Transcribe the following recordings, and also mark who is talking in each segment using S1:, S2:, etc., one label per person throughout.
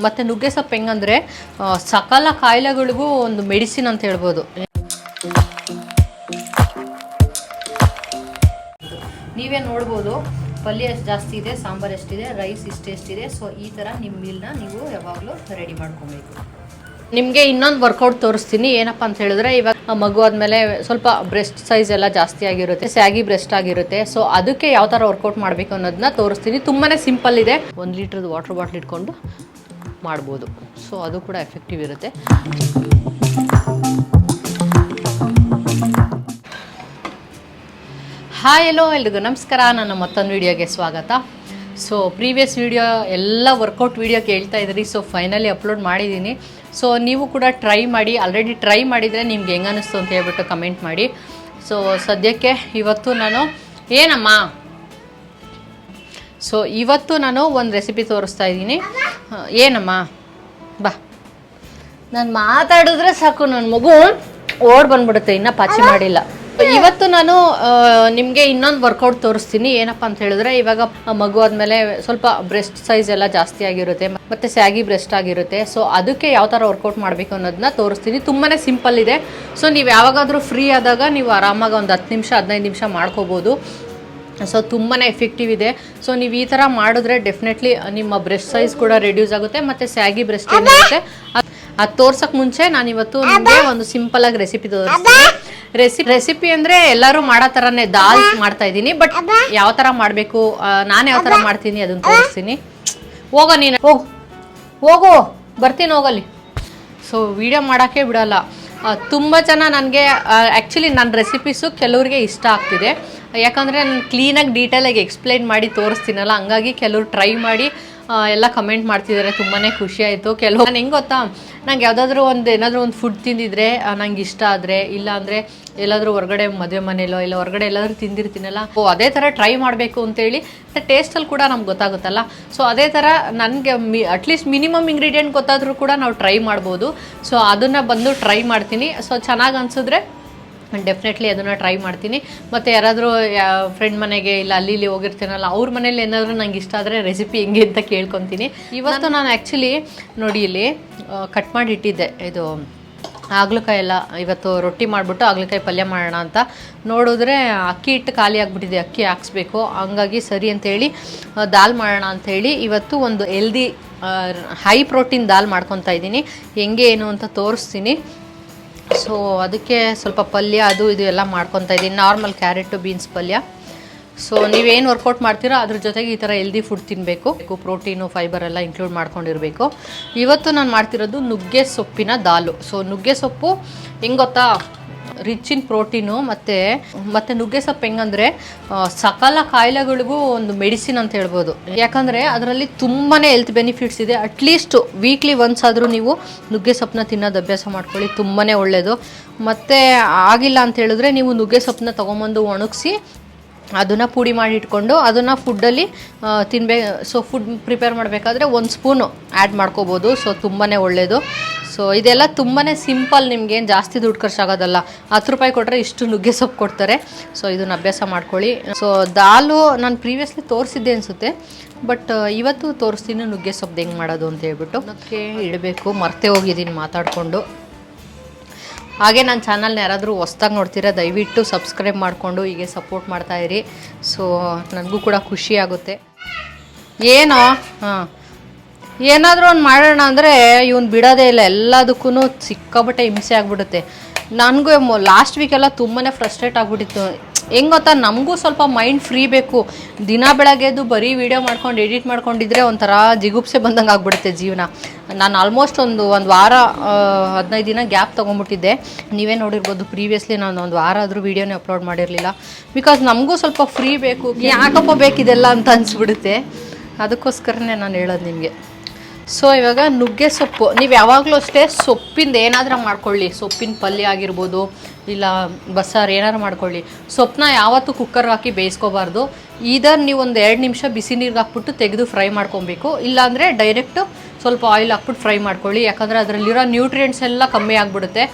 S1: ಮತ್ತು ನುಗ್ಗೆ ಸೊಪ್ಪು ಹೆಂಗಂದರೆ ಸಕಲ ಕಾಯಿಲೆಗಳಿಗೂ ಒಂದು ಮೆಡಿಸಿನ್ ಅಂತ ಹೇಳ್ಬೋದು. ನೀವೇ ನೋಡ್ಬೋದು ಪಲ್ಯ ಎಷ್ಟು ಜಾಸ್ತಿ ಇದೆ, ಸಾಂಬಾರು ಎಷ್ಟಿದೆ, ರೈಸ್ ಇಷ್ಟೆಷ್ಟಿದೆ. ಸೊ ಈ ಥರ ನಿಮ್ಮ ಮೀಲ್ನ ನೀವು ಯಾವಾಗಲೂ ರೆಡಿ ಮಾಡ್ಕೊಬೇಕು. ನಿಮಗೆ ಇನ್ನೊಂದು ವರ್ಕೌಟ್ ತೋರಿಸ್ತೀನಿ. ಏನಪ್ಪ ಅಂತ ಹೇಳಿದ್ರೆ, ಇವಾಗ ಮಗು ಆದಮೇಲೆ ಸ್ವಲ್ಪ ಬ್ರೆಸ್ಟ್ ಸೈಜ್ ಎಲ್ಲ ಜಾಸ್ತಿ ಆಗಿರುತ್ತೆ, ಸ್ಯಾಗಿ ಬ್ರೆಸ್ಟ್ ಆಗಿರುತ್ತೆ. ಸೊ ಅದಕ್ಕೆ ಯಾವ ಥರ ವರ್ಕೌಟ್ ಮಾಡಬೇಕು ಅನ್ನೋದನ್ನ ತೋರಿಸ್ತೀನಿ. ತುಂಬಾ ಸಿಂಪಲ್ ಇದೆ. 1 ಲೀಟ್ರದ್ದು ವಾಟರ್ ಬಾಟ್ಲ್ ಇಟ್ಕೊಂಡು ಮಾಡ್ಬೋದು. ಸೊ ಅದು ಕೂಡ ಎಫೆಕ್ಟಿವ್ ಇರುತ್ತೆ. ಹಾಯ್ ಎಲ್ಲೋ ಎಲ್ರಿಗೂ ನಮಸ್ಕಾರ. ನನ್ನ ಮತ್ತೊಂದು ವೀಡಿಯೋಗೆ ಸ್ವಾಗತ. ಸೊ ಪ್ರೀವಿಯಸ್ ವೀಡಿಯೋ ಎಲ್ಲ ವರ್ಕೌಟ್ ವೀಡಿಯೋ ಕೇಳ್ತಾ ಇದ್ರಿ. ಸೊ ಫೈನಲಿ ಅಪ್ಲೋಡ್ ಮಾಡಿದ್ದೀನಿ. ಸೊ ನೀವು ಕೂಡ ಟ್ರೈ ಮಾಡಿ. ಆಲ್ರೆಡಿ ಟ್ರೈ ಮಾಡಿದರೆ ನಿಮ್ಗೆ ಹೆಂಗೆ ಅನ್ನಿಸ್ತು ಅಂತ ಹೇಳ್ಬಿಟ್ಟು ಕಮೆಂಟ್ ಮಾಡಿ. ಸೊ ಸದ್ಯಕ್ಕೆ ಇವತ್ತು ನಾನು ಇವತ್ತು ನಾನು ಒಂದು ರೆಸಿಪಿ ತೋರಿಸ್ತಾ ಇದ್ದೀನಿ. ಏನಮ್ಮ ಬಾ, ನಾನು ಮಾತಾಡಿದ್ರೆ ಸಾಕು ನನ್ನ ಮಗು ಓಡ್ ಬಂದ್ಬಿಡುತ್ತೆ, ಇನ್ನೂ ಪಾಚಿ ಮಾಡಿಲ್ಲ. ಇವತ್ತು ನಾನು ನಿಮಗೆ ಇನ್ನೊಂದು ವರ್ಕೌಟ್ ತೋರಿಸ್ತೀನಿ. ಏನಪ್ಪ ಅಂತ ಹೇಳಿದ್ರೆ, ಇವಾಗ ಮಗು ಆದಮೇಲೆ ಸ್ವಲ್ಪ ಬ್ರೆಸ್ಟ್ ಸೈಜ್ ಎಲ್ಲ ಜಾಸ್ತಿ ಆಗಿರುತ್ತೆ ಮತ್ತು ಸ್ಯಾಗಿ ಬ್ರೆಸ್ಟ್ ಆಗಿರುತ್ತೆ. ಸೊ ಅದಕ್ಕೆ ಯಾವ ಥರ ವರ್ಕೌಟ್ ಮಾಡಬೇಕು ಅನ್ನೋದನ್ನ ತೋರಿಸ್ತೀನಿ. ತುಂಬಾ ಸಿಂಪಲ್ ಇದೆ. ಸೊ ನೀವು ಯಾವಾಗಾದರೂ ಫ್ರೀ ಆದಾಗ ನೀವು ಆರಾಮಾಗಿ ಒಂದು 10 ನಿಮಿಷ 15 ನಿಮಿಷ ಮಾಡ್ಕೋಬೋದು. ಸೊ ತುಂಬಾ ಎಫೆಕ್ಟಿವ್ ಇದೆ. ಸೊ ನೀವು ಈ ಥರ ಮಾಡಿದ್ರೆ ಡೆಫಿನೆಟ್ಲಿ ನಿಮ್ಮ ಬ್ರೆಸ್ಟ್ ಸೈಜ್ ಕೂಡ ರೆಡ್ಯೂಸ್ ಆಗುತ್ತೆ ಮತ್ತು ಸ್ಯಾಗಿ ಬ್ರೆಸ್ಟ್ ಏನಿರುತ್ತೆ ಅದು ತೋರ್ಸೋಕ್ಕೆ ಮುಂಚೆ ನಾನಿವತ್ತು ನಿಮಗೆ ಒಂದು ಸಿಂಪಲಾಗಿ ರೆಸಿಪಿ ತೋರಿಸ್ತೀನಿ. ರೆಸಿಪಿ ಅಂದರೆ ಎಲ್ಲರೂ ಮಾಡೋ ಥರನೇ ದಾಲ್ ಮಾಡ್ತಾ ಇದ್ದೀನಿ. ಬಟ್ ಯಾವ ಥರ ಮಾಡಬೇಕು, ನಾನು ಯಾವ ಥರ ಮಾಡ್ತೀನಿ ಅದನ್ನು ತೋರಿಸ್ತೀನಿ. ಹೋಗೋ ನೀನು, ಹೋಗು ಬರ್ತೀನಿ, ಹೋಗಲಿ. ಸೊ ವಿಡಿಯೋ ಮಾಡೋಕ್ಕೆ ಬಿಡೋಲ್ಲ. ತುಂಬ ಜನ ನನಗೆ ಆ್ಯಕ್ಚುಲಿ ನನ್ನ ರೆಸಿಪೀಸು ಕೆಲವ್ರಿಗೆ ಇಷ್ಟ ಆಗ್ತಿದೆ. ಯಾಕಂದರೆ ನಾನು ಕ್ಲೀನಾಗಿ ಡೀಟೇಲಾಗಿ ಎಕ್ಸ್ಪ್ಲೈನ್ ಮಾಡಿ ತೋರಿಸ್ತೀನಲ್ಲ, ಹಂಗಾಗಿ ಕೆಲವ್ರು ಟ್ರೈ ಮಾಡಿ ಎಲ್ಲ ಕಮೆಂಟ್ ಮಾಡ್ತಿದ್ದಾರೆ. ತುಂಬಾ ಖುಷಿ ಆಯಿತು. ಕೆಲವು ನಾನು ಹೆಂಗೆ ಗೊತ್ತಾ, ನಂಗೆ ಯಾವುದಾದ್ರೂ ಏನಾದರೂ ಒಂದು ಫುಡ್ ತಿಂದಿದ್ರೆ ನಂಗೆ ಇಷ್ಟ ಆದರೆ, ಇಲ್ಲ ಅಂದರೆ ಎಲ್ಲಾದರೂ ಹೊರಗಡೆ ಮದುವೆ ಮನೇಲೋ ಇಲ್ಲ ಹೊರಗಡೆ ಎಲ್ಲಾದರೂ ತಿಂದಿರ್ತೀನಲ್ಲ, ಅದೇ ಥರ ಟ್ರೈ ಮಾಡಬೇಕು ಅಂತೇಳಿ ಟೇಸ್ಟಲ್ಲಿ ಕೂಡ ನಮ್ಗೆ ಗೊತ್ತಾಗುತ್ತಲ್ಲ. ಸೊ ಅದೇ ಥರ ನನಗೆ ಅಟ್ಲೀಸ್ಟ್ ಮಿನಿಮಮ್ ಇಂಗ್ರೀಡಿಯೆಂಟ್ ಗೊತ್ತಾದರೂ ಕೂಡ ನಾವು ಟ್ರೈ ಮಾಡ್ಬೋದು. ಸೊ ಅದನ್ನು ಬಂದು ಟ್ರೈ ಮಾಡ್ತೀನಿ. ಸೊ ಚೆನ್ನಾಗಿ ಅನಿಸಿದ್ರೆ ಡೆಫಿನೆಟ್ಲಿ ಅದನ್ನು ಟ್ರೈ ಮಾಡ್ತೀನಿ. ಮತ್ತು ಯಾರಾದರೂ ಫ್ರೆಂಡ್ ಮನೆಗೆ ಇಲ್ಲ ಅಲ್ಲಿ ಹೋಗಿರ್ತೀನಲ್ಲ, ಅವ್ರ ಮನೇಲಿ ಏನಾದರೂ ನಂಗೆ ಇಷ್ಟ ಆದರೆ ರೆಸಿಪಿ ಹೆಂಗೆ ಅಂತ ಕೇಳ್ಕೊತೀನಿ. ಇವತ್ತು ನಾನು ಆ್ಯಕ್ಚುಲಿ ನೋಡಿ ಇಲ್ಲಿ ಕಟ್ ಮಾಡಿ ಇಟ್ಟಿದ್ದೆ ಇದು ಹಾಗಲಕಾಯಿ ಎಲ್ಲ. ಇವತ್ತು ರೊಟ್ಟಿ ಮಾಡಿಬಿಟ್ಟು ಹಾಗಲಕಾಯಿ ಪಲ್ಯ ಮಾಡೋಣ ಅಂತ ನೋಡಿದ್ರೆ ಅಕ್ಕಿ ಹಿಟ್ಟು ಖಾಲಿ ಆಗಿಬಿಟ್ಟಿದೆ, ಅಕ್ಕಿ ಹಾಕ್ಸ್ಬೇಕು. ಹಂಗಾಗಿ ಸರಿ ಅಂತೇಳಿ ದಾಲ್ ಮಾಡೋಣ ಅಂಥೇಳಿ ಇವತ್ತು ಒಂದು ಹೆಲ್ದಿ ಹೈ ಪ್ರೋಟೀನ್ ದಾಲ್ ಮಾಡ್ಕೊತಾ ಇದ್ದೀನಿ. ಹೆಂಗೆ ಏನು ಅಂತ ತೋರಿಸ್ತೀನಿ. ಸೊ ಅದಕ್ಕೆ ಸ್ವಲ್ಪ ಪಲ್ಯ ಅದು ಇದು ಎಲ್ಲ ಮಾಡ್ಕೊತಾ ಇದ್ದೀನಿ. ನಾರ್ಮಲ್ ಕ್ಯಾರೆಟು ಬೀನ್ಸ್ ಪಲ್ಯ. ಸೊ ನೀವೇನು ವರ್ಕೌಟ್ ಮಾಡ್ತೀರೋ ಅದ್ರ ಜೊತೆಗೆ ಈ ಥರ ಹೆಲ್ದಿ ಫುಡ್ ತಿನ್ನಬೇಕು. ಪ್ರೋಟೀನು ಫೈಬರ್ ಎಲ್ಲ ಇನ್ಕ್ಲೂಡ್ ಮಾಡ್ಕೊಂಡಿರಬೇಕು. ಇವತ್ತು ನಾನು ಮಾಡ್ತಿರೋದು ನುಗ್ಗೆ ಸೊಪ್ಪಿನ ದಾಲು. ಸೊ ನುಗ್ಗೆ ಸೊಪ್ಪು ಹೆಂಗೆ ಗೊತ್ತಾ, ರಿಚ್ ಇನ್ ಪ್ರೋಟೀನು ಮತ್ತು ನುಗ್ಗೆ ಸೊಪ್ಪು ಹೆಂಗಂದರೆ ಸಕಲ ಕಾಯಿಲೆಗಳಿಗೂ ಒಂದು ಮೆಡಿಸಿನ್ ಅಂತ ಹೇಳ್ಬೋದು. ಯಾಕಂದರೆ ಅದರಲ್ಲಿ ತುಂಬಾ ಹೆಲ್ತ್ ಬೆನಿಫಿಟ್ಸ್ ಇದೆ. ಅಟ್ಲೀಸ್ಟ್ ವೀಕ್ಲಿ ಒನ್ಸ್ ಆದರೂ ನೀವು ನುಗ್ಗೆ ಸೊಪ್ಪನ್ನ ತಿನ್ನೋದು ಅಭ್ಯಾಸ ಮಾಡ್ಕೊಳ್ಳಿ, ತುಂಬಾ ಒಳ್ಳೆಯದು. ಮತ್ತು ಆಗಿಲ್ಲ ಅಂತ ಹೇಳಿದ್ರೆ ನೀವು ನುಗ್ಗೆ ಸೊಪ್ಪನ್ನ ತೊಗೊಂಬಂದು ಒಣಗಿಸಿ ಅದನ್ನು ಪುಡಿ ಮಾಡಿ ಇಟ್ಕೊಂಡು ಅದನ್ನು ಫುಡ್ಡಲ್ಲಿ ತಿನ್ಬೇಕು. ಸೊ ಫುಡ್ ಪ್ರಿಪೇರ್ ಮಾಡಬೇಕಾದ್ರೆ 1 ಸ್ಪೂನು ಆ್ಯಡ್ ಮಾಡ್ಕೋಬೋದು. ಸೊ ತುಂಬಾ ಒಳ್ಳೆಯದು. ಸೊ ಇದೆಲ್ಲ ತುಂಬಾ ಸಿಂಪಲ್, ನಿಮ್ಗೇನು ಜಾಸ್ತಿ ದುಡ್ಡು ಖರ್ಚಾಗೋದಲ್ಲ. 10 ರೂಪಾಯಿ ಕೊಟ್ಟರೆ ಇಷ್ಟು ನುಗ್ಗೆ ಸೊಪ್ಪು ಕೊಡ್ತಾರೆ. ಸೊ ಇದನ್ನು ಅಭ್ಯಾಸ ಮಾಡ್ಕೊಳ್ಳಿ. ಸೊ ದಾಲು ನಾನು ಪ್ರೀವಿಯಸ್ಲಿ ತೋರಿಸಿದ್ದೆ ಅನಿಸುತ್ತೆ, ಬಟ್ ಇವತ್ತು ತೋರಿಸ್ತೀನಿ ನುಗ್ಗೆ ಸೊಪ್ಪು ಹೆಂಗೆ ಮಾಡೋದು ಅಂತ ಹೇಳ್ಬಿಟ್ಟು. ಅದಕ್ಕೆ ಇಡಬೇಕು, ಮರ್ತೇ ಹೋಗಿದ್ದೀನಿ ಮಾತಾಡಿಕೊಂಡು. ಹಾಗೆ ನನ್ನ ಚಾನಲ್ನ ಯಾರಾದರೂ ಹೊಸ್ದಾಗಿ ನೋಡ್ತೀರಾ ದಯವಿಟ್ಟು ಸಬ್ಸ್ಕ್ರೈಬ್ ಮಾಡಿಕೊಂಡು ಹೀಗೆ ಸಪೋರ್ಟ್ ಮಾಡ್ತಾಯಿರಿ. ಸೊ ನನಗೂ ಕೂಡ ಖುಷಿ ಆಗುತ್ತೆ. ಏನೋ ಏನಾದರೂ ಒಂದು ಮಾಡೋಣ ಅಂದರೆ ಇವನು ಬಿಡೋದೇ ಇಲ್ಲ. ಎಲ್ಲದಕ್ಕೂ ಸಿಕ್ಕಾಬಟ್ಟೆ ಹಿಂಸೆ ಆಗಿಬಿಡುತ್ತೆ. ನನಗೂ ಲಾಸ್ಟ್ ವೀಕೆಲ್ಲ ತುಂಬಾ ಫ್ರಸ್ಟ್ರೇಟ್ ಆಗಿಬಿಟ್ಟಿತ್ತು. ಹೆಂಗೆ ಗೊತ್ತಾ, ನಮಗೂ ಸ್ವಲ್ಪ ಮೈಂಡ್ ಫ್ರೀ ಬೇಕು. ದಿನ ಬೆಳಗ್ಗೆದ್ದು ಬರೀ ವೀಡಿಯೋ ಮಾಡ್ಕೊಂಡು ಎಡಿಟ್ ಮಾಡ್ಕೊಂಡಿದ್ರೆ ಒಂಥರ ಜಿಗುಪ್ಸೆ ಬಂದಂಗೆ ಆಗ್ಬಿಡುತ್ತೆ ಜೀವನ. ನಾನು ಆಲ್ಮೋಸ್ಟ್ ಒಂದು ವಾರ 15 ದಿನ ಗ್ಯಾಪ್ ತೊಗೊಂಬಿಟ್ಟಿದ್ದೆ. ನೀವೇ ನೋಡಿರ್ಬೋದು, ಪ್ರೀವಿಯಸ್ಲಿ ನಾನು ಒಂದು ವಾರ ಆದರೂ ವೀಡಿಯೋನೇ ಅಪ್ಲೋಡ್ ಮಾಡಿರಲಿಲ್ಲ. ಬಿಕಾಸ್ ನಮಗೂ ಸ್ವಲ್ಪ ಫ್ರೀ ಬೇಕು. ಯಾಕಪ್ಪ ಬೇಕಿದೆಲ್ಲ ಅಂತ ಅನಿಸ್ಬಿಡುತ್ತೆ. ಅದಕ್ಕೋಸ್ಕರನೇ ನಾನು ಹೇಳೋದು ನಿಮಗೆ. ಸೊ ಇವಾಗ ನುಗ್ಗೆ ಸೊಪ್ಪು ನೀವು ಯಾವಾಗಲೂ ಅಷ್ಟೇ ಸೊಪ್ಪಿಂದ ಏನಾದರೂ ಮಾಡ್ಕೊಳ್ಳಿ. ಸೊಪ್ಪಿನ ಪಲ್ಯ ಆಗಿರ್ಬೋದು, ಇಲ್ಲ ಬಸ್ಸಾರು ಏನಾದ್ರು ಮಾಡ್ಕೊಳ್ಳಿ. ಸೊಪ್ಪನ್ನ ಯಾವತ್ತೂ ಕುಕ್ಕರ್ಗೆ ಹಾಕಿ ಬೇಯಿಸ್ಕೋಬಾರ್ದು. ಇದರ್ ನೀವು ಒಂದು 2 ನಿಮಿಷ ಬಿಸಿ ನೀರಿಗೆ ಹಾಕ್ಬಿಟ್ಟು ತೆಗೆದು ಫ್ರೈ ಮಾಡ್ಕೊಬೇಕು. ಇಲ್ಲಾಂದರೆ ಡೈರೆಕ್ಟು ಸ್ವಲ್ಪ ಆಯಿಲ್ ಹಾಕ್ಬಿಟ್ಟು ಫ್ರೈ ಮಾಡ್ಕೊಳ್ಳಿ. ಯಾಕಂದರೆ ಅದರಲ್ಲಿರೋ ನ್ಯೂಟ್ರಿಯೆಂಟ್ಸ್ ಎಲ್ಲ ಕಮ್ಮಿ ಆಗಿಬಿಡುತ್ತೆ.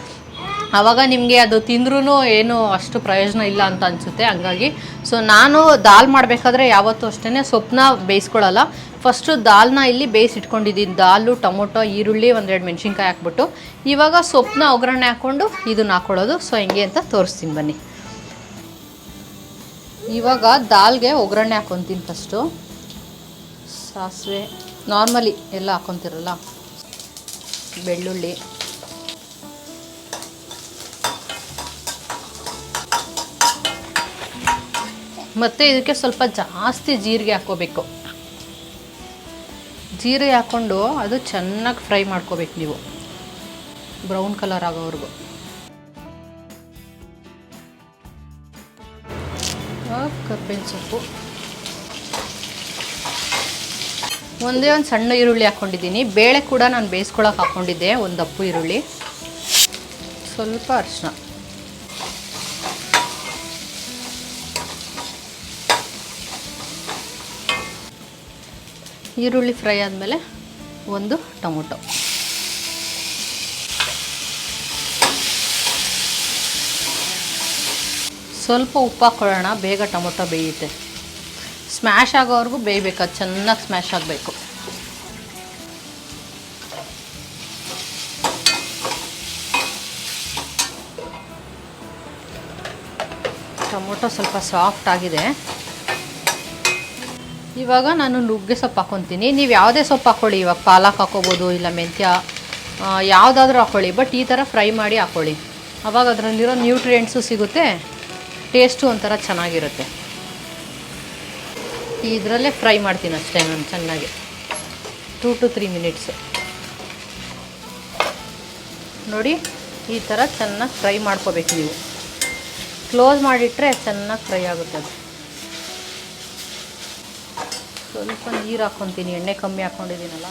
S1: ಆವಾಗ ನಿಮಗೆ ಅದು ತಿಂದ್ರೂ ಏನು ಅಷ್ಟು ಪ್ರಯೋಜನ ಇಲ್ಲ ಅಂತ ಅನಿಸುತ್ತೆ. ಹಂಗಾಗಿ ಸೊ ನಾನು ದಾಲ್ ಮಾಡಬೇಕಾದ್ರೆ ಯಾವತ್ತೂ ಅಷ್ಟೇ ಸೊಪ್ಪನ್ನ ಬೇಯಿಸ್ಕೊಳ್ಳಲ್ಲ. ಫಸ್ಟು ದಾಲ್ನ ಇಲ್ಲಿ ಬೇಯಿಸಿಟ್ಕೊಂಡಿದ್ದೀನಿ. ದಾಲು, ಟೊಮೊಟೊ, ಈರುಳ್ಳಿ, ಒಂದೆರಡು ಮೆಣಸಿನ್ಕಾಯಿ ಹಾಕ್ಬಿಟ್ಟು ಇವಾಗ ಸೊಪ್ಪನ್ನ ಒಗ್ಗರಣೆ ಹಾಕ್ಕೊಂಡು ಇದನ್ನ ಹಾಕ್ಕೊಳ್ಳೋದು. ಸೊ ಹೆಂಗೆ ಅಂತ ತೋರಿಸ್ತೀನಿ ಬನ್ನಿ. ಇವಾಗ ದಾಲ್ಗೆ ಒಗ್ಗರಣೆ ಹಾಕ್ಕೊತೀನಿ. ಫಸ್ಟು ಸಾಸಿವೆ, ನಾರ್ಮಲಿ ಎಲ್ಲ ಹಾಕ್ಕೊತಿರಲ್ಲ, ಬೆಳ್ಳುಳ್ಳಿ, ಮತ್ತು ಇದಕ್ಕೆ ಸ್ವಲ್ಪ ಜಾಸ್ತಿ ಜೀರಿಗೆ ಹಾಕ್ಕೋಬೇಕು. ಜೀರಿಗೆ ಹಾಕ್ಕೊಂಡು ಅದು ಚೆನ್ನಾಗಿ ಫ್ರೈ ಮಾಡ್ಕೋಬೇಕು ನೀವು, ಬ್ರೌನ್ ಕಲರ್ ಆಗೋವರೆಗೂ. ಕರ್ಬೇವಿನ ಸೊಪ್ಪು, ಒಂದೇ ಒಂದು ಸಣ್ಣ ಈರುಳ್ಳಿ ಹಾಕ್ಕೊಂಡಿದ್ದೀನಿ. ಬೇಳೆ ಕೂಡ ನಾನು ಬೇಯಿಸ್ಕೊಳಕ್ಕೆ ಹಾಕ್ಕೊಂಡಿದ್ದೆ, ಒಂದು ದಪ್ಪು ಈರುಳ್ಳಿ, ಸ್ವಲ್ಪ ಅರಿಶಿನ, ಈರುಳ್ಳಿ ಫ್ರೈ ಆದಮೇಲೆ ಒಂದು ಟೊಮೊಟೊ, ಸ್ವಲ್ಪ ಉಪ್ಪು ಹಾಕ್ಕೊಳ್ಳೋಣ, ಬೇಗ ಟೊಮೊಟೊ ಬೇಯುತ್ತೆ. ಸ್ಮ್ಯಾಶ್ ಆಗೋವರೆಗೂ ಬೇಯಬೇಕು, ಅದು ಚೆನ್ನಾಗಿ ಸ್ಮ್ಯಾಶ್ ಆಗಬೇಕು. ಟೊಮೊಟೊ ಸ್ವಲ್ಪ ಸಾಫ್ಟ್ ಆಗಿದೆ. ಇವಾಗ ನಾನು ನುಗ್ಗೆ ಸೊಪ್ಪು ಹಾಕ್ಕೊತೀನಿ. ನೀವು ಯಾವುದೇ ಸೊಪ್ಪು ಹಾಕ್ಕೊಳ್ಳಿ, ಇವಾಗ ಪಾಲಕ್ ಹಾಕ್ಕೋಬೋದು, ಇಲ್ಲ ಮೆಂತ್ಯ, ಯಾವುದಾದ್ರೂ ಹಾಕ್ಕೊಳ್ಳಿ. ಬಟ್ ಈ ಥರ ಫ್ರೈ ಮಾಡಿ ಹಾಕ್ಕೊಳ್ಳಿ, ಆವಾಗ ಅದರಲ್ಲಿರೋ ನ್ಯೂಟ್ರಿಯೆಂಟ್ಸು ಸಿಗುತ್ತೆ, ಟೇಸ್ಟು ಒಂಥರ ಚೆನ್ನಾಗಿರುತ್ತೆ. ಇದರಲ್ಲೇ ಫ್ರೈ ಮಾಡ್ತೀನಿ ಅಷ್ಟೇ ನಾನು ಚೆನ್ನಾಗಿ, 2 to 3 ಮಿನಿಟ್ಸು. ನೋಡಿ ಈ ಥರ ಚೆನ್ನಾಗಿ ಫ್ರೈ ಮಾಡ್ಕೋಬೇಕು ನೀವು. ಕ್ಲೋಸ್ ಮಾಡಿಟ್ರೆ ಚೆನ್ನಾಗಿ ಫ್ರೈ ಆಗುತ್ತೆ ಅದು. ಸ್ವಲ್ಪ ನೀರು ಹಾಕ್ಕೊತೀನಿ, ಎಣ್ಣೆ ಕಮ್ಮಿ ಹಾಕ್ಕೊಂಡಿದ್ದೀನಲ್ಲ.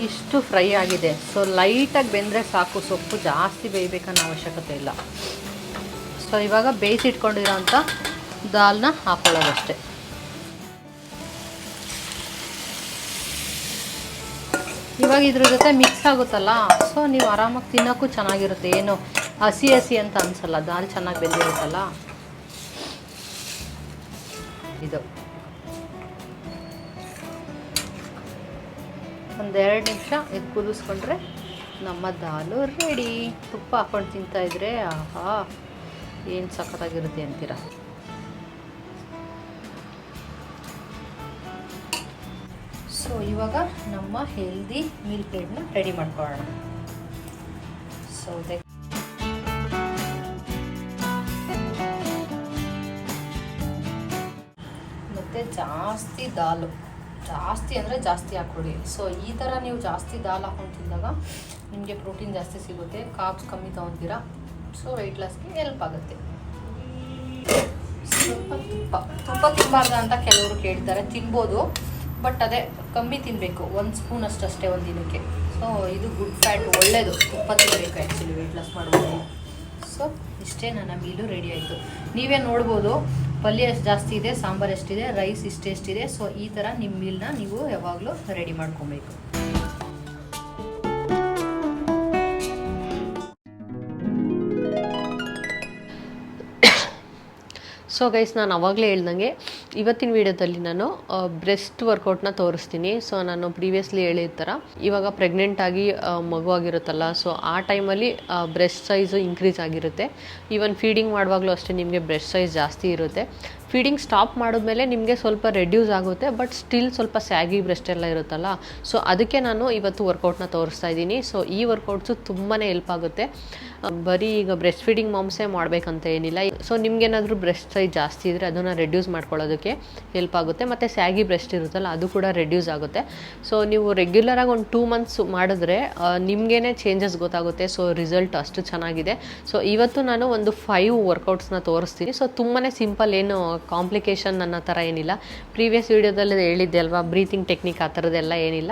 S1: ಇಷ್ಟು ಫ್ರೈ ಆಗಿದೆ. ಸೊ ಲೈಟಾಗಿ ಬೆಂದರೆ ಸಾಕು, ಸೊಪ್ಪು ಜಾಸ್ತಿ ಬೇಯಬೇಕನ್ನೋ ಅವಶ್ಯಕತೆ ಇಲ್ಲ. ಸೊ ಇವಾಗ ಬೇಯಿಸಿಟ್ಕೊಂಡಿರೋಂಥ ದಾಲ್ನ ಹಾಕ್ಕೊಳ್ಳೋದಷ್ಟೇ. ಇವಾಗ ಇದ್ರ ಜೊತೆ ಮಿಕ್ಸ್ ಆಗುತ್ತಲ್ಲ, ಸೊ ನೀವು ಆರಾಮಾಗಿ ತಿನ್ನೋಕ್ಕೂ ಚೆನ್ನಾಗಿರುತ್ತೆ, ಏನು ಹಸಿ ಹಸಿ ಅಂತ ಅನಿಸಲ್ಲ, ದಾಲ್ ಚೆನ್ನಾಗಿ ಬೆಂದಿರುತ್ತಲ್ಲ. ಇದು ಒಂದೆರಡು ನಿಮಿಷ ಇದು ಕುದಿಸ್ಕೊಂಡ್ರೆ ನಮ್ಮ ದಾಲು ರೆಡಿ. ತುಪ್ಪ ಹಾಕ್ಕೊಂಡು ತಿಂತಾಯಿದ್ರೆ ಆಹಾ ಏನು ಸಖತ್ತಾಗಿರುತ್ತೆ ಅಂತೀರ. ಸೊ ಇವಾಗ ನಮ್ಮ ಹೆಲ್ದಿ ಮೀಲ್ ಪ್ಲೇಟ್ನ ರೆಡಿ ಮಾಡ್ಕೊಳ್ಳೋಣ. ಸೌದೆ ಮತ್ತು ಜಾಸ್ತಿ ದಾಲು, ಜಾಸ್ತಿ ಅಂದರೆ ಜಾಸ್ತಿ ಹಾಕ್ಕೊಡಿ. ಸೊ ಈ ಥರ ನೀವು ಜಾಸ್ತಿ ದಾಲ್ ಹಾಕ್ಕೊಂಡು ತಿಂದಾಗ ನಿಮಗೆ ಪ್ರೋಟೀನ್ ಜಾಸ್ತಿ ಸಿಗುತ್ತೆ, ಕಾರ್ಬ್ಸ್ ಕಮ್ಮಿ ತೊಗೊತೀರಾ. ಸೊ ವೆಯ್ಟ್ ಲಾಸ್ಗೆ ಹೆಲ್ಪ್ ಆಗುತ್ತೆ. ಸ್ವಲ್ಪ ತುಪ್ಪ ತಿನ್ನಬಾರ್ದು ಅಂತ ಕೆಲವರು ಕೇಳ್ತಾರೆ, ತಿನ್ಬೋದು, ಬಟ್ ಅದೇ ಕಮ್ಮಿ ತಿನ್ನಬೇಕು, 1 ಸ್ಪೂನ್ ಅಷ್ಟೇ ಒಂದು ದಿನಕ್ಕೆ. ಸೊ ಇದು ಗುಡ್ ಫ್ಯಾಟ್, ಒಳ್ಳೆಯದು, ತುಪ್ಪ ತಿನ್ನಬೇಕು ಆ್ಯಕ್ಚುಲಿ ವೆಯ್ಟ್ ಲಾಸ್ ಮಾಡೋದು. ಸೊ ಇಷ್ಟೇ ನನ್ನ ಮೀಲು ರೆಡಿ ಆಯಿತು. ನೀವೇ ನೋಡ್ಬೋದು ಪಲ್ಯ ಎಷ್ಟು ಜಾಸ್ತಿ ಇದೆ, ಸಾಂಬಾರು ಎಷ್ಟಿದೆ, ರೈಸ್ ಇಷ್ಟೆಷ್ಟಿದೆ. ಸೊ ಈ ಥರ ನಿಮ್ಮ ಮೀಲ್ನ ನೀವು ಯಾವಾಗಲೂ ರೆಡಿ ಮಾಡ್ಕೊಬೇಕು. ಸೊ ಗೈಸ್, ನಾನು ಆವಾಗಲೇ ಹೇಳ್ದಂಗೆ ಇವತ್ತಿನ ವೀಡಿಯೋದಲ್ಲಿ ನಾನು ಬ್ರೆಸ್ಟ್ ವರ್ಕೌಟ್ನ ತೋರಿಸ್ತೀನಿ. ಸೊ ನಾನು ಪ್ರೀವಿಯಸ್ಲಿ ಹೇಳಿದ ಥರ ಇವಾಗ ಪ್ರೆಗ್ನೆಂಟಾಗಿ ಮಗು ಆಗಿರುತ್ತಲ್ಲ, ಸೊ ಆ ಟೈಮಲ್ಲಿ ಬ್ರೆಸ್ಟ್ ಸೈಜು ಇನ್ಕ್ರೀಸ್ ಆಗಿರುತ್ತೆ. ಈವನ್ ಫೀಡಿಂಗ್ ಮಾಡುವಾಗಲೂ ಅಷ್ಟೇ ನಿಮಗೆ ಬ್ರೆಸ್ಟ್ ಸೈಜ್ ಜಾಸ್ತಿ ಇರುತ್ತೆ. ಫೀಡಿಂಗ್ ಸ್ಟಾಪ್ ಮಾಡಿದ್ಮೇಲೆ ನಿಮಗೆ ಸ್ವಲ್ಪ ರೆಡ್ಯೂಸ್ ಆಗುತ್ತೆ, ಬಟ್ ಸ್ಟಿಲ್ ಸ್ವಲ್ಪ ಸ್ಯಾಗಿ ಬ್ರೆಸ್ಟ್ ಎಲ್ಲ ಇರುತ್ತಲ್ಲ, ಸೊ ಅದಕ್ಕೆ ನಾನು ಇವತ್ತು ವರ್ಕೌಟ್ನ ತೋರಿಸ್ತಾ ಇದ್ದೀನಿ. ಸೊ ಈ ವರ್ಕೌಟ್ಸು ತುಂಬಾ ಹೆಲ್ಪ್ ಆಗುತ್ತೆ. ಬರೀ ಈಗ ಬ್ರೆಸ್ಟ್ ಫೀಡಿಂಗ್ ಮಾಮ್ಸೇ ಮಾಡಬೇಕಂತ ಏನಿಲ್ಲ. ಸೊ ನಿಮ್ಗೇನಾದರೂ ಬ್ರೆಸ್ಟ್ ಸೈಜ್ ಜಾಸ್ತಿ ಇದ್ದರೆ ಅದನ್ನು ರೆಡ್ಯೂಸ್ ಮಾಡ್ಕೊಳ್ಳೋದಕ್ಕೆ ಹೆಲ್ಪ್ ಆಗುತ್ತೆ. ಮತ್ತು ಸ್ಯಾಗಿ ಬ್ರೆಸ್ಟ್ ಇರುತ್ತಲ್ಲ ಅದು ಕೂಡ ರೆಡ್ಯೂಸ್ ಆಗುತ್ತೆ. ಸೊ ನೀವು ರೆಗ್ಯುಲರಾಗಿ ಒಂದು 2 months ಮಾಡಿದ್ರೆ ನಿಮಗೇನೆ ಚೇಂಜಸ್ ಗೊತ್ತಾಗುತ್ತೆ. ಸೊ ರಿಸಲ್ಟ್ ಅಷ್ಟು ಚೆನ್ನಾಗಿದೆ. ಸೊ ಇವತ್ತು ನಾನು ಒಂದು 5 ವರ್ಕೌಟ್ಸ್ನ ತೋರಿಸ್ತೀನಿ. ಸೊ ತುಂಬಾ ಸಿಂಪಲ್, ಏನು ಕಾಂಪ್ಲಿಕೇಶನ್ ಅನ್ನೋ ಥರ ಏನಿಲ್ಲ. ಪ್ರೀವಿಯಸ್ ವೀಡಿಯೋದಲ್ಲಿ ಹೇಳಿದ್ದೆ ಅಲ್ವಾ, ಬ್ರೀತಿಂಗ್ ಟೆಕ್ನಿಕ್ ಆ ಥರದ್ದೆಲ್ಲ ಏನಿಲ್ಲ.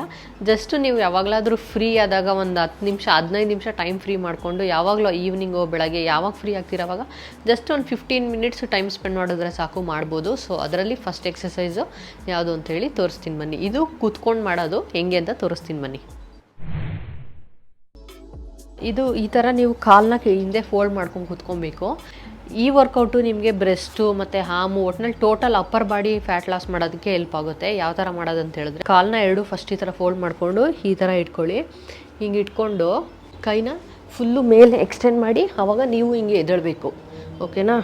S1: ಜಸ್ಟ್ ನೀವು ಯಾವಾಗಲಾದರೂ ಫ್ರೀ ಆದಾಗ ಒಂದು 10 ನಿಮಿಷ 15 ನಿಮಿಷ ಟೈಮ್ ಫ್ರೀ ಮಾಡಿಕೊಂಡು, ಯಾವಾಗಲೂ ಈವ್ನಿಂಗೋ ಬೆಳಗ್ಗೆ ಯಾವಾಗ ಫ್ರೀ ಆಗ್ತಿರೋವಾಗ ಜಸ್ಟ್ ಒಂದು 15 minutes ಟೈಮ್ ಸ್ಪೆಂಡ್ ಮಾಡಿದ್ರೆ ಸಾಕು, ಮಾಡ್ಬೋದು. ಸೊ ಅದರಲ್ಲಿ ಫಸ್ಟ್ ಎಕ್ಸಸೈಸು ಯಾವುದು ಅಂತೇಳಿ ತೋರಿಸ್ತೀನಿ ಬನ್ನಿ. ಇದು ಕೂತ್ಕೊಂಡು ಮಾಡೋದು ಹೆಂಗೆ ಅಂತ ತೋರಿಸ್ತೀನಿ ಬನ್ನಿ. ಇದು ಈ ಥರ ನೀವು ಕಾಲನ್ನ ಹಿಂದೆ ಫೋಲ್ಡ್ ಮಾಡ್ಕೊಂಡು ಕೂತ್ಕೊಬೇಕು. ಈ ವರ್ಕೌಟು ನಿಮಗೆ ಬ್ರೆಸ್ಟು ಮತ್ತು ಹಾಮು ಒಟ್ಟಿನಲ್ಲಿ total upper body fat loss ಮಾಡೋದಕ್ಕೆ ಹೆಲ್ಪ್ ಆಗುತ್ತೆ. ಯಾವ ಥರ ಮಾಡೋದು ಅಂತ ಹೇಳಿದ್ರೆ, ಕಾಲನ್ನ ಎರಡು ಫಸ್ಟ್ ಈ ಥರ ಫೋಲ್ಡ್ ಮಾಡಿಕೊಂಡು ಈ ಥರ ಇಟ್ಕೊಳ್ಳಿ. ಹಿಂಗೆ ಇಟ್ಕೊಂಡು ಕೈನ ಫುಲ್ಲು ಮೇಲೆ ಎಕ್ಸ್ಟೆಂಡ್ ಮಾಡಿ ಆವಾಗ ನೀವು ಹಿಂಗೆ ಎದ್ದೇಳಬೇಕು. ಓಕೆನಾ?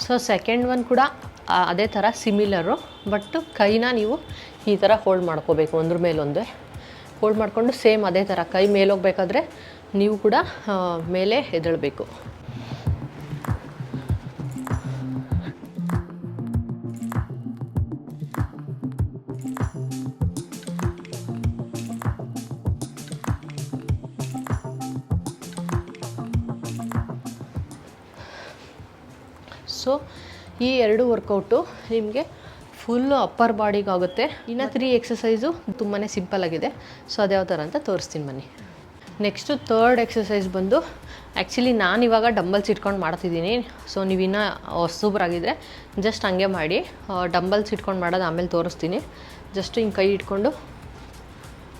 S1: ಸೊ ಸೆಕೆಂಡ್ ಒನ್ ಕೂಡ ಅದೇ ಥರ ಸಿಮಿಲರು, ಬಟ್ ಕೈನ ನೀವು ಈ ಥರ ಫೋಲ್ಡ್ ಮಾಡ್ಕೋಬೇಕು. ಒಂದ್ರ ಮೇಲೊಂದೇ ಫೋಲ್ಡ್ ಮಾಡಿಕೊಂಡು ಸೇಮ್ ಅದೇ ಥರ ಕೈ ಮೇಲೆ ಹೋಗ್ಬೇಕಾದ್ರೆ ನೀವು ಕೂಡ ಮೇಲೆ ಎದ್ದೇಳಬೇಕು. ಸೊ ಈ ಎರಡು ವರ್ಕೌಟು ನಿಮಗೆ ಫುಲ್ಲು ಅಪ್ಪರ್ ಬಾಡಿಗಾಗುತ್ತೆ. ಇನ್ನು 3 ಎಕ್ಸಸೈಸು ತುಂಬಾ ಸಿಂಪಲ್ಲಾಗಿದೆ. ಸೊ ಅದ್ಯಾವ ಥರ ಅಂತ ತೋರಿಸ್ತೀನಿ ಬನ್ನಿ. ನೆಕ್ಸ್ಟು ಥರ್ಡ್ ಎಕ್ಸಸೈಸ್ ಬಂದು, ಆ್ಯಕ್ಚುಲಿ ನಾನು ಇವಾಗ ಡಂಬಲ್ಸ್ ಇಟ್ಕೊಂಡು ಮಾಡ್ತಿದ್ದೀನಿ. ಸೊ ನೀವಿನ್ನೂ ಹೊಸಬ್ರಾಗಿದ್ದರೆ ಜಸ್ಟ್ ಹಂಗೆ ಮಾಡಿ. ಡಂಬಲ್ಸ್ ಇಟ್ಕೊಂಡು ಮಾಡೋದು ಆಮೇಲೆ ತೋರಿಸ್ತೀನಿ. ಜಸ್ಟ್ ಹಿಂಗೆ ಕೈ ಇಟ್ಕೊಂಡು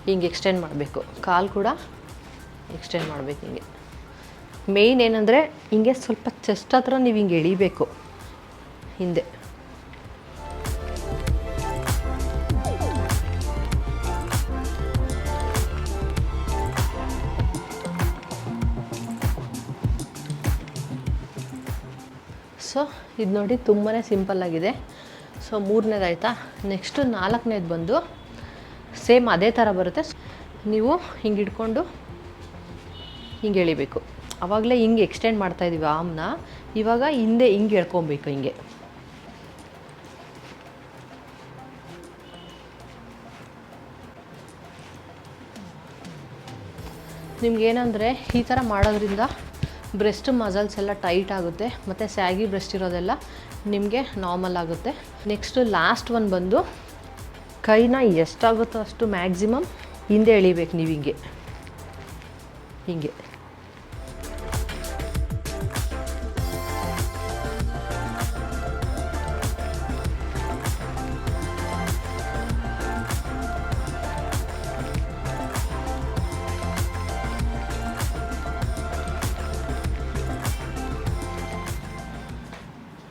S1: ಹಿಂಗೆ ಎಕ್ಸ್ಟೆಂಡ್ ಮಾಡಬೇಕು. ಕಾಲು ಕೂಡ ಎಕ್ಸ್ಟೆಂಡ್ ಮಾಡಬೇಕು. ಹಿಂಗೆ ಮೇಯ್ನ್ ಏನಂದರೆ ಹಿಂಗೆ ಸ್ವಲ್ಪ ಚೆಸ್ಟ್ ಹತ್ರ ನೀವು ಹಿಂಗೆ ಎಳಿಬೇಕು ಹಿಂದೆ. ಸೊ ಇದು ನೋಡಿ ತುಂಬಾ ಸಿಂಪಲ್ಲಾಗಿದೆ. ಸೊ ಮೂರನೇದಾಯ್ತಾ. ನೆಕ್ಸ್ಟು 4ನೇದು ಬಂದು ಸೇಮ್ ಅದೇ ಥರ ಬರುತ್ತೆ. ನೀವು ಹಿಂಗೆ ಇಟ್ಕೊಂಡು ಹಿಂಗೆ ಎಳಿಬೇಕು. ಆವಾಗಲೇ ಹಿಂಗೆ ಎಕ್ಸ್ಟೆಂಡ್ ಮಾಡ್ತಾಯಿದ್ದೀವಿ ಆರ್ಮ್ನ. ಇವಾಗ ಹಿಂದೆ ಹಿಂಗೆ ಎಳ್ಕೊಬೇಕು. ಹಿಂಗೆ ನಿಮ್ಗೇನಂದರೆ ಈ ಥರ ಮಾಡೋದ್ರಿಂದ ಬ್ರೆಸ್ಟ್ ಮಸಲ್ಸ್ ಎಲ್ಲ ಟೈಟ್ ಆಗುತ್ತೆ ಮತ್ತು ಸ್ಯಾಗಿ ಬ್ರೆಸ್ಟ್ ಇರೋದೆಲ್ಲ ನಿಮಗೆ ನಾರ್ಮಲ್ ಆಗುತ್ತೆ. ನೆಕ್ಸ್ಟು ಲಾಸ್ಟ್ ಒನ್ ಬಂದು ಕೈನ ಎಷ್ಟಾಗುತ್ತೋ ಅಷ್ಟು ಮ್ಯಾಕ್ಸಿಮಮ್ ಹಿಂದೆ ಎಳಿಬೇಕು. ನೀವು ಹಿಂಗೆ ಹಿಂಗೆ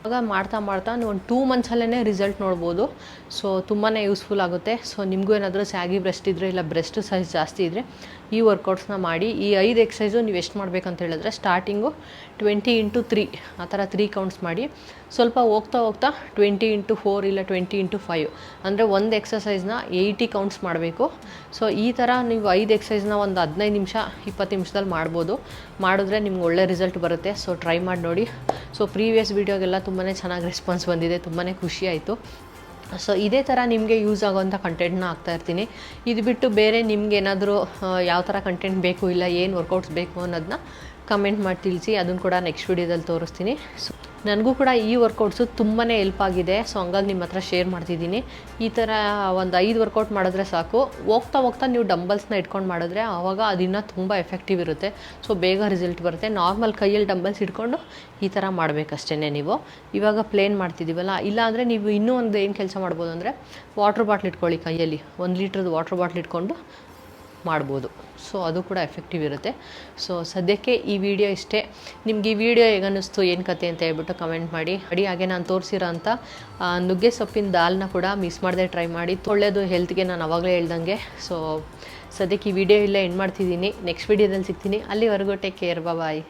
S1: ಆಗ ಮಾಡ್ತಾ ಮಾಡ್ತಾ ನೀವು ಒಂದು 2 ಮಂತ್ಸಲ್ಲೇ ರಿಸಲ್ಟ್ ನೋಡ್ಬೋದು. ಸೊ ತುಂಬಾ ಯೂಸ್ಫುಲ್ ಆಗುತ್ತೆ. ಸೊ ನಿಮಗೂ ಏನಾದರೂ ಸ್ಯಾಗಿ ಬ್ರೆಸ್ಟ್ ಇದ್ದರೆ ಇಲ್ಲ ಬ್ರೆಸ್ಟ್ ಸೈಜ್ ಜಾಸ್ತಿ ಇದ್ದರೆ ಈ ವರ್ಕೌಟ್ಸ್ನ ಮಾಡಿ. ಈ 5 ಎಕ್ಸಸೈಸು ನೀವು ಎಷ್ಟು ಮಾಡಬೇಕಂತ ಹೇಳಿದ್ರೆ, ಸ್ಟಾರ್ಟಿಂಗು 20 × 3 ಆ ಥರ 3 ಕೌಂಟ್ಸ್ ಮಾಡಿ. ಸ್ವಲ್ಪ ಹೋಗ್ತಾ ಹೋಗ್ತಾ 20 × 4 ಇಲ್ಲ 20 × 5 ಅಂದರೆ ಒಂದು ಎಕ್ಸಸೈಸ್ನ 80 ಕೌಂಟ್ಸ್ ಮಾಡಬೇಕು. ಸೊ ಈ ಥರ ನೀವು 5 ಎಕ್ಸಸೈಸ್ನ ಒಂದು 15 ನಿಮಿಷ 20 ನಿಮಿಷದಲ್ಲಿ ಮಾಡ್ಬೋದು. ಮಾಡಿದ್ರೆ ನಿಮ್ಗೆ ಒಳ್ಳೆ ರಿಸಲ್ಟ್ ಬರುತ್ತೆ. ಸೊ ಟ್ರೈ ಮಾಡಿ ನೋಡಿ. ಸೊ ಪ್ರೀವಿಯಸ್ ವೀಡಿಯೋಗೆಲ್ಲ ತುಂಬಾ ಚೆನ್ನಾಗಿ ರೆಸ್ಪಾನ್ಸ್ ಬಂದಿದೆ. ತುಂಬಾ ಖುಷಿ ಆಯಿತು. ಸೊ ಇದೇ ಥರ ನಿಮಗೆ ಯೂಸ್ ಆಗೋವಂಥ ಕಂಟೆಂಟ್ನ ಹಾಕ್ತಾಯಿರ್ತೀನಿ. ಇದು ಬಿಟ್ಟು ಬೇರೆ ನಿಮ್ಗೇನಾದರೂ ಯಾವ ಥರ ಕಂಟೆಂಟ್ ಬೇಕು ಇಲ್ಲ ಏನು ವರ್ಕೌಟ್ಸ್ ಬೇಕು ಅನ್ನೋದನ್ನ ಕಮೆಂಟ್ ಮಾಡಿ ತಿಳಿಸಿ. ಅದನ್ನು ಕೂಡ ನೆಕ್ಸ್ಟ್ ವೀಡಿಯೋದಲ್ಲಿ ತೋರಿಸ್ತೀನಿ. ಸೊ ನನಗೂ ಕೂಡ ಈ ವರ್ಕೌಟ್ಸು ತುಂಬಾ ಹೆಲ್ಪ್ ಆಗಿದೆ. ಸೊ ಹಂಗಾಗಿ ನಿಮ್ಮ ಹತ್ರ ಶೇರ್ ಮಾಡ್ತಿದ್ದೀನಿ. ಈ ಥರ ಒಂದು 5 ವರ್ಕೌಟ್ ಮಾಡಿದ್ರೆ ಸಾಕು. ಹೋಗ್ತಾ ಹೋಗ್ತಾ ನೀವು ಡಂಬಲ್ಸ್ನ ಇಟ್ಕೊಂಡು ಮಾಡಿದ್ರೆ ಆವಾಗ ಅದನ್ನು ತುಂಬ ಎಫೆಕ್ಟಿವ್ ಇರುತ್ತೆ. ಸೊ ಬೇಗ ರಿಸಲ್ಟ್ ಬರುತ್ತೆ. ನಾರ್ಮಲ್ ಕೈಯಲ್ಲಿ ಡಂಬಲ್ಸ್ ಇಟ್ಕೊಂಡು ಈ ಥರ ಮಾಡಬೇಕಷ್ಟೇ. ನೀವು ಇವಾಗ ಪ್ಲೇನ್ ಮಾಡ್ತಿದ್ದೀವಲ್ಲ, ಇಲ್ಲಾಂದರೆ ನೀವು ಇನ್ನೂ ಒಂದು ಏನು ಕೆಲಸ ಮಾಡ್ಬೋದು ಅಂದರೆ, ವಾಟ್ರ್ ಬಾಟ್ಲ್ ಇಟ್ಕೊಳ್ಳಿ ಕೈಯಲ್ಲಿ. 1 ಲೀಟ್ರದ್ದು ವಾಟ್ರ್ ಬಾಟ್ಲ್ ಇಟ್ಕೊಂಡು ಮಾಡ್ಬೋದು. ಸೊ ಅದು ಕೂಡ ಎಫೆಕ್ಟಿವ್ ಇರುತ್ತೆ. ಸೊ ಸದ್ಯಕ್ಕೆ ಈ ವಿಡಿಯೋ ಇಷ್ಟೇ. ನಿಮ್ಗೆ ಈ ವಿಡಿಯೋ ಹೇಗನ್ನಿಸ್ತು, ಏನು ಕತೆ ಅಂತ ಹೇಳ್ಬಿಟ್ಟು ಕಮೆಂಟ್ ಮಾಡಿ. ಹಾಗೆ ನಾನು ತೋರಿಸಿರೋ ಅಂಥ ನುಗ್ಗೆ ಸೊಪ್ಪಿನ ದಾಲ್ನ ಕೂಡ ಮಿಸ್ ಮಾಡದೆ ಟ್ರೈ ಮಾಡಿ. ಒಳ್ಳೆಯದು ಹೆಲ್ತ್ಗೆ, ನಾನು ಆವಾಗಲೇ ಹೇಳ್ದಂಗೆ. ಸೊ ಸದ್ಯಕ್ಕೆ ಈ ವಿಡಿಯೋ ಇಲ್ಲೇ ಎಂಡ್ ಮಾಡ್ತಿದ್ದೀನಿ. ನೆಕ್ಸ್ಟ್ ವಿಡಿಯೋದಲ್ಲಿ ಸಿಗ್ತೀನಿ. ಅಲ್ಲಿವರೆಗೂ ಟೇಕ್ ಕೇರ್. ಬಾಯ್.